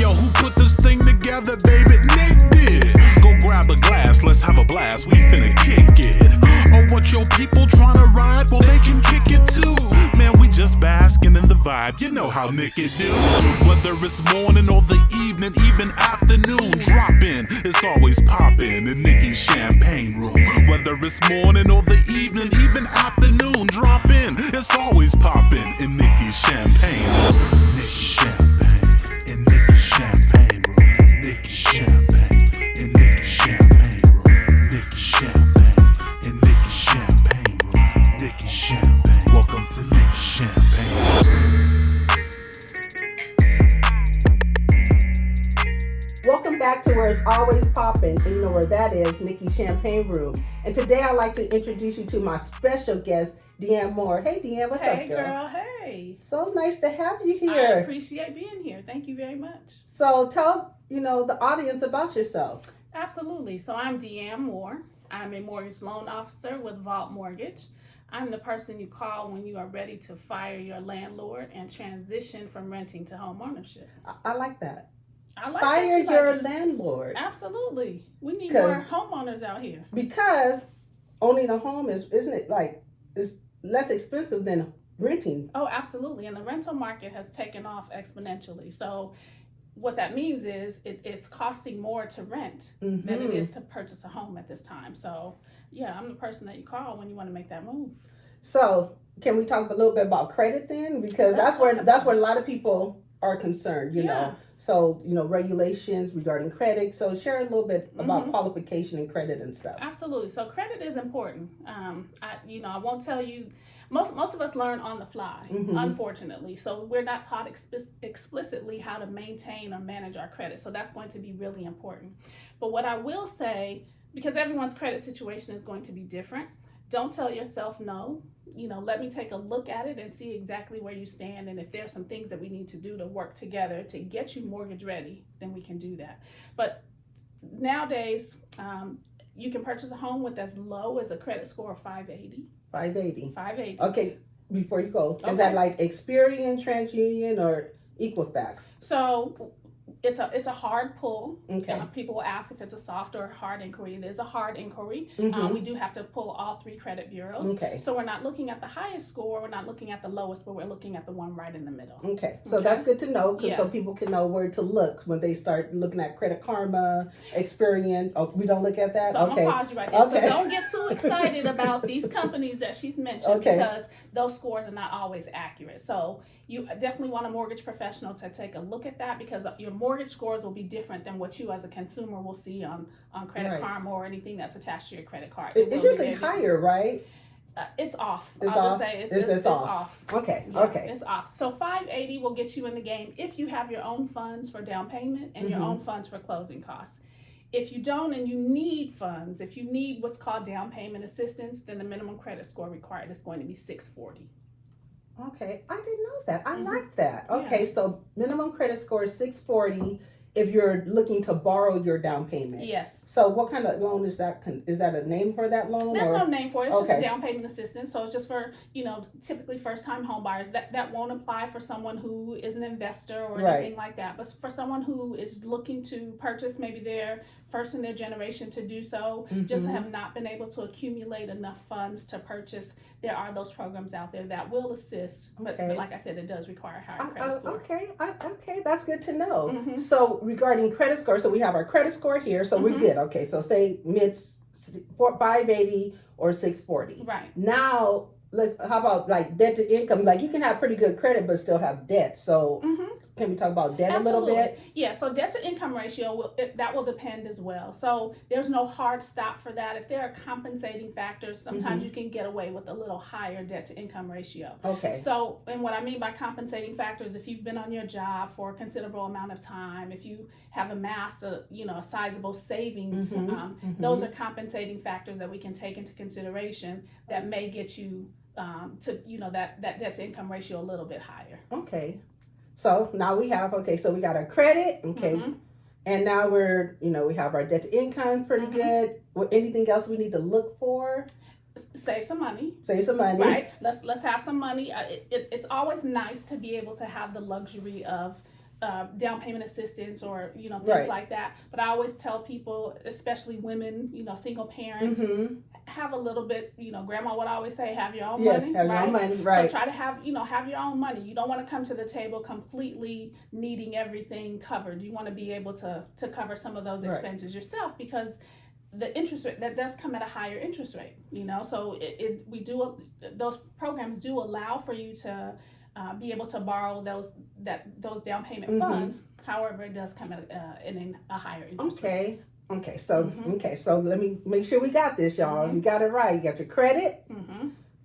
Yo, who put this thing together, baby? Nick did. Go grab a glass, let's have a blast, we finna kick it. Or what your people tryna ride, well they can kick it too. Man, we just basking in the vibe, you know how Niki do. Whether it's morning or the evening, even afternoon, drop in, it's always poppin' in Niki's champagne room. Whether it's morning or the evening, even afternoon, drop in, it's always poppin' in Niki's champagne room. Niki's champagne in Niki's champagne room. Niki's champagne in Niki's champagne room. Niki's champagne in Niki's champagne room. Niki's champagne. Welcome to Niki's champagne room. Welcome back to where it's always poppin', and you know where that is, Niki's Champagne Room. And today I'd like to introduce you to my special guest, Deanne Moore. Hey Deanne, what's up, girl? Hey girl, hey. So nice to have you here. I appreciate being here. Thank you very much. So tell, the audience about yourself. Absolutely. So I'm Diane Moore. I'm a mortgage loan officer with Vault Mortgage. I'm the person you call when you are ready to fire your landlord and transition from renting to home ownership. I like that. I like Fire that your landlord. Absolutely. We need more homeowners out here. Because owning a home is less expensive than renting. Oh, absolutely. And the rental market has taken off exponentially. So what that means is it's costing more to rent than it is to purchase a home at this time. So yeah, I'm the person that you call when you want to make that move. So can we talk a little bit about credit then? Because that's where a lot of people are concerned, you know. So, regulations regarding credit. So share a little bit about qualification and credit and stuff. Absolutely. So credit is important. I won't tell you, most of us learn on the fly, unfortunately. So we're not taught explicitly how to maintain or manage our credit. So that's going to be really important. But what I will say, because everyone's credit situation is going to be different, don't tell yourself no. Let me take a look at it and see exactly where you stand. And if there's some things that we need to do to work together to get you mortgage ready, then we can do that. But nowadays, you can purchase a home with as low as a credit score of 580. 580. 580. Okay, before you go, is that like Experian, TransUnion, or Equifax? So it's a hard pull. Okay. People will ask if it's a soft or hard inquiry. It is a hard inquiry. We do have to pull all 3 credit bureaus. Okay. So we're not looking at the highest score. We're not looking at the lowest, but we're looking at the one right in the middle. Okay. So that's good to know, so people can know where to look when they start looking at Credit Karma, Experian. Oh, we don't look at that? So I'm going to pause you right there. Okay. So don't get too excited about these companies that she's mentioned because those scores are not always accurate. So you definitely want a mortgage professional to take a look at that because your mortgage scores will be different than what you as a consumer will see on Credit Karma or anything that's attached to your credit card. It's usually higher, right? It's off. It's I'll off? just say it's off. Okay, It's off. So 580 will get you in the game if you have your own funds for down payment and your own funds for closing costs. If you don't and you need funds, if you need what's called down payment assistance, then the minimum credit score required is going to be 640. Okay, I didn't know that. I like that. Okay, so minimum credit score is 640 if you're looking to borrow your down payment. Yes. So what kind of loan is that? Is that a name for that loan? There's no name for it. It's just a down payment assistance. So it's just for, typically first-time home buyers. That won't apply for someone who is an investor or anything like that. But for someone who is looking to purchase, maybe they're first in their generation to do so, just have not been able to accumulate enough funds to purchase, there are those programs out there that will assist. But like I said, it does require higher credit score. Okay, that's good to know. So regarding credit score, so we have our credit score here, so we're good. Okay, so say mid 580 or 640. Right. Now, how about like debt to income? Like you can have pretty good credit but still have debt. So can we talk about debt a little bit? Yeah, so debt to income ratio, that will depend as well. So there's no hard stop for that. If there are compensating factors, sometimes you can get away with a little higher debt to income ratio. Okay. So, and what I mean by compensating factors, if you've been on your job for a considerable amount of time, if you have amassed a sizable savings, those are compensating factors that we can take into consideration that may get you to that debt to income ratio a little bit higher. Okay. So now we have, so we got our credit, and now we're, we have our debt to income pretty good. Anything else we need to look for? Save some money. Right. Let's have some money. It's always nice to be able to have the luxury of down payment assistance or things Right. like that. But I always tell people, especially women, single parents, have a little bit. Grandma would always say, have your own Yes, money. have your right? own money, right. So try to have have your own money. You don't want to come to the table completely needing everything covered. You want to be able to cover some of those expenses yourself, because the interest rate that does come at a higher interest rate. So those programs do allow for you to be able to borrow those down payment funds. However, it does come at a higher interest rate. Okay. So let me make sure we got this, y'all. You got it right. You got your credit,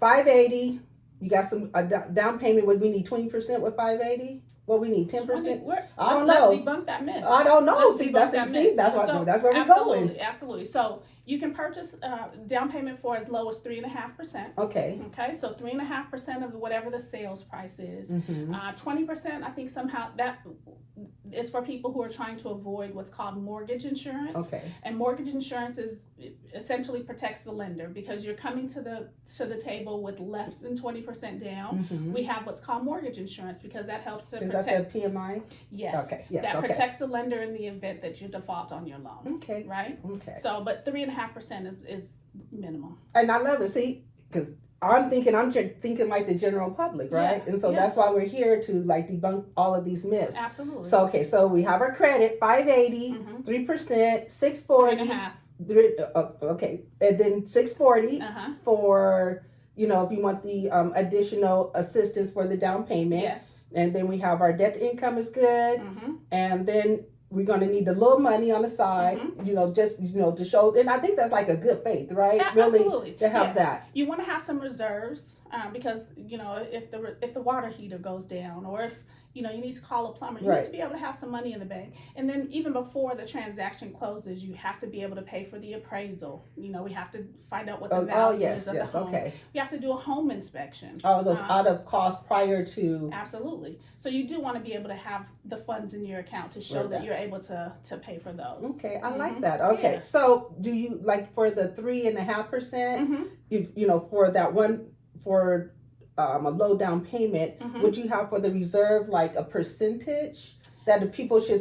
$580. You got some down payment. Would we need 20% with $580? What we need, 10%? I don't know. Let's debunk that myth. I don't know. Let's See, debunk that's where we're going. Absolutely. So you can purchase down payment for as low as 3.5%. Okay. So 3.5% of whatever the sales price is. 20%, I think somehow that is for people who are trying to avoid what's called mortgage insurance. Okay. And mortgage insurance essentially protects the lender, because you're coming to the table with less than 20% down. We have what's called mortgage insurance, because that helps to protect. Is that the PMI? Yes. Okay. Yes. That protects the lender in the event that you default on your loan. Okay. Right. Okay. So, but 3.5% is minimum. And I love it. See, because I'm thinking like the general public, right? Yeah, and so that's why we're here to like debunk all of these myths. Absolutely. So so we have our credit, $580, 3%, $640. 3.5. Okay, and then $640 for if you want the additional assistance for the down payment. Yes. And then we have our debt to income is good, and then we're going to need a little money on the side, just to show. And I think that's like a good faith, right? Absolutely. Really, to have that. You want to have some reserves, because if the water heater goes down, or if you need to call a plumber, you need to be able to have some money in the bank. And then even before the transaction closes, you have to be able to pay for the appraisal. We have to find out what the value is of the home. Okay. You have to do a home inspection. All those out of cost prior to. Absolutely. So you do want to be able to have the funds in your account to show that you're able to pay for those. Okay, I like that. Okay, so do you like for the 3.5%? For that one for a low down payment, would you have for the reserve like a percentage that the people should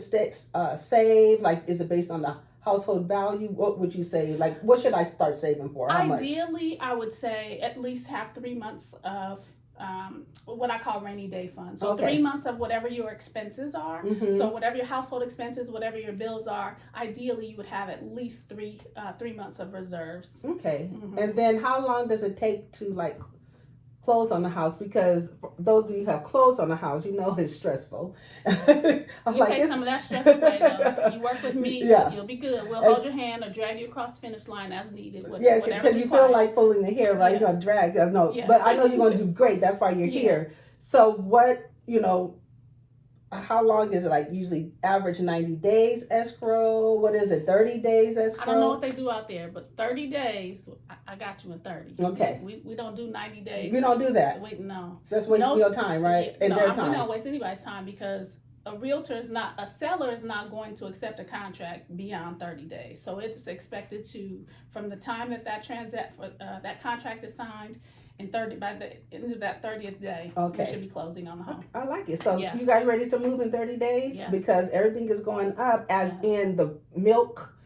save? Like, is it based on the household value? What would you say? Like, what should I start saving for? How much? Ideally, I would say at least have 3 months of what I call rainy day funds. So 3 months of whatever your expenses are. So whatever your household expenses, whatever your bills are, ideally you would have at least 3 months of reserves. Okay. And then how long does it take to like close on the house? Because for those of you who have clothes on the house, it's stressful. Take some of that stress away though. If you work with me, you'll be good. We'll hold your hand or drag you across the finish line as needed. Because you feel like pulling the hair, right? You're going to drag. But I know you're going to do great. That's why you're here. So what, how long is it? Like usually average 90 days escrow? What is it, 30 days escrow? I don't know what they do out there, but 30 days, I got you in 30. Okay. We don't do 90 days. We don't do that. No. That's wasting your time, right? And their time. We don't waste anybody's time, because a seller is not going to accept a contract beyond 30 days. So it's expected to, from the time that contract is signed, by the end of that 30th day, you should be closing on the home. I like it. So you guys ready to move in 30 days? Yes. Because everything is going up, as in the milk,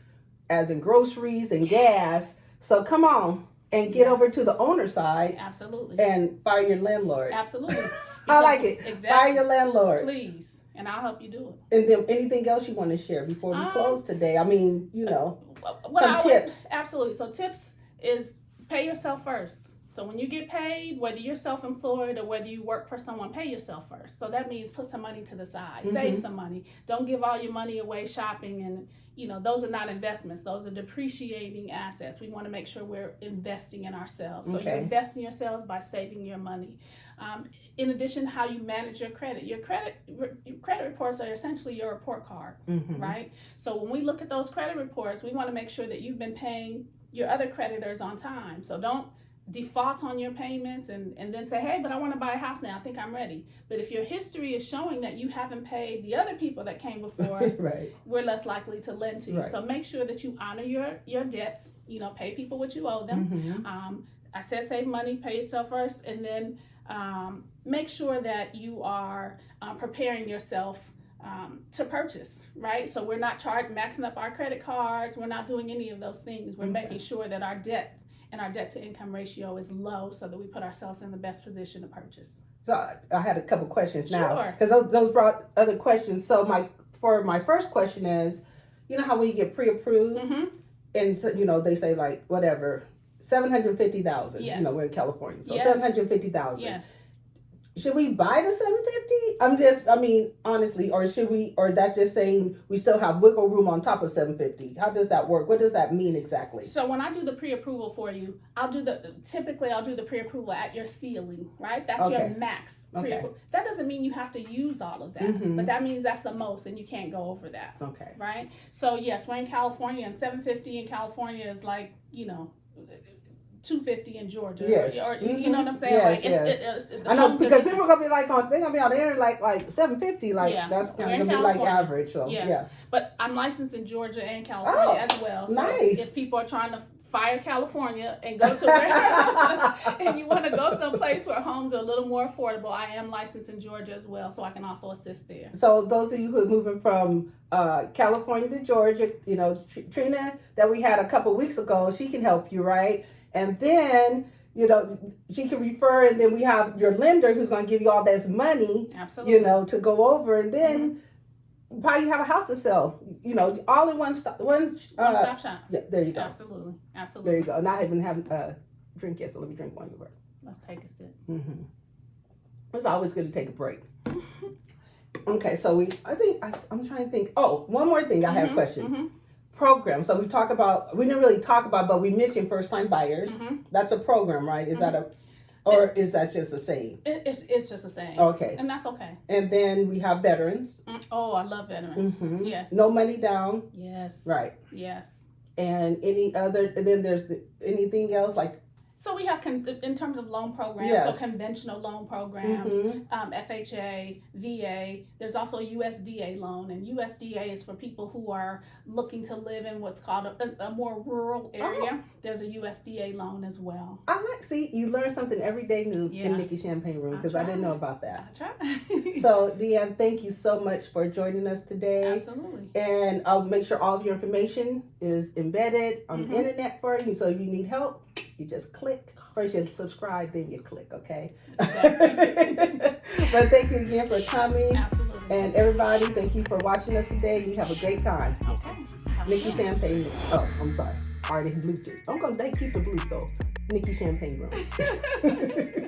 as in groceries and gas. So come on and get over to the owner side. Absolutely. And fire your landlord. Absolutely. I like it. Exactly. Fire your landlord. Please. And I'll help you do it. And then anything else you want to share before we close today? I mean, some tips. Absolutely. So tips is pay yourself first. So when you get paid, whether you're self-employed or whether you work for someone, pay yourself first. So that means put some money to the side, save some money. Don't give all your money away shopping, and those are not investments. Those are depreciating assets. We want to make sure we're investing in ourselves. So you invest in yourselves by saving your money. In addition, how you manage your credit. Your credit reports are essentially your report card, right? So when we look at those credit reports, we want to make sure that you've been paying your other creditors on time. So don't default on your payments and then say, hey, but I want to buy a house now. I think I'm ready. But if your history is showing that you haven't paid the other people that came before us, we're less likely to lend to you. So make sure that you honor your debts, pay people what you owe them. I said save money, pay yourself first, and then make sure that you are preparing yourself to purchase, right? So we're not maxing up our credit cards. We're not doing any of those things. We're making sure that our debt and our debt to income ratio is low so that we put ourselves in the best position to purchase. So I had a couple questions now, Sure. because those brought other questions. So my first question is, you know how when you get pre-approved, and so, they say like whatever, 750,000. Yes. We're in California, so Yes. 750,000. Yes. Should we buy the 750? Honestly, or that's just saying we still have wiggle room on top of 750. How does that work? What does that mean exactly? So when I do the pre-approval for you, typically I'll do the pre-approval at your ceiling, right? That's your max pre-approval. That doesn't mean you have to use all of that, but that means that's the most and you can't go over that. Okay. Right? So yes, we're in California, and 750 in California is like, 250 in Georgia. Yes. Or you know what I'm saying? Yes, Like I know, because people are gonna be like they're gonna be on the internet like 750, like that's kind of gonna be like average. So yeah. But I'm licensed in Georgia and California as well. So nice. if people are trying to fire California and go to where and you want to go someplace where homes are a little more affordable, I am licensed in Georgia as well, so I can also assist there. So those of you who are moving from California to Georgia, Trina that we had a couple weeks ago, she can help you, right? And then, she can refer, and then we have your lender who's going to give you all this money, absolutely, to go over, and then probably you have a house to sell, all in one stop shop. Yeah, there you go. Absolutely. There you go. And I haven't had a drink yet, so let me drink one. Let's take a sip. It's always good to take a break. Okay, so I'm trying to think. Oh, one more thing. I have a question. Program. So we didn't really talk about, but we mentioned first time buyers. That's a program, right? Is that is that just a saying? It's just a saying. Okay. And that's okay. And then we have veterans. Oh, I love veterans. Yes. No money down. Yes. Right. Yes. And then there's anything else like. So we have, in terms of loan programs, so conventional loan programs, FHA, VA. There's also a USDA loan, and USDA is for people who are looking to live in what's called a more rural area. There's a USDA loan as well. See, you learn something every day new in Niki Champagne Room, because I didn't know about that. I try. So, Deanne, thank you so much for joining us today. Absolutely. And I'll make sure all of your information is embedded on the internet for you. So if you need help, you just click. First you subscribe, then you click, okay? But thank you again for coming. Absolutely. And everybody, thank you for watching us today. You have a great time. Okay. Niki Champagne Room. Oh, I'm sorry. I already blooped it. They keep the bloop though. Niki Champagne Room.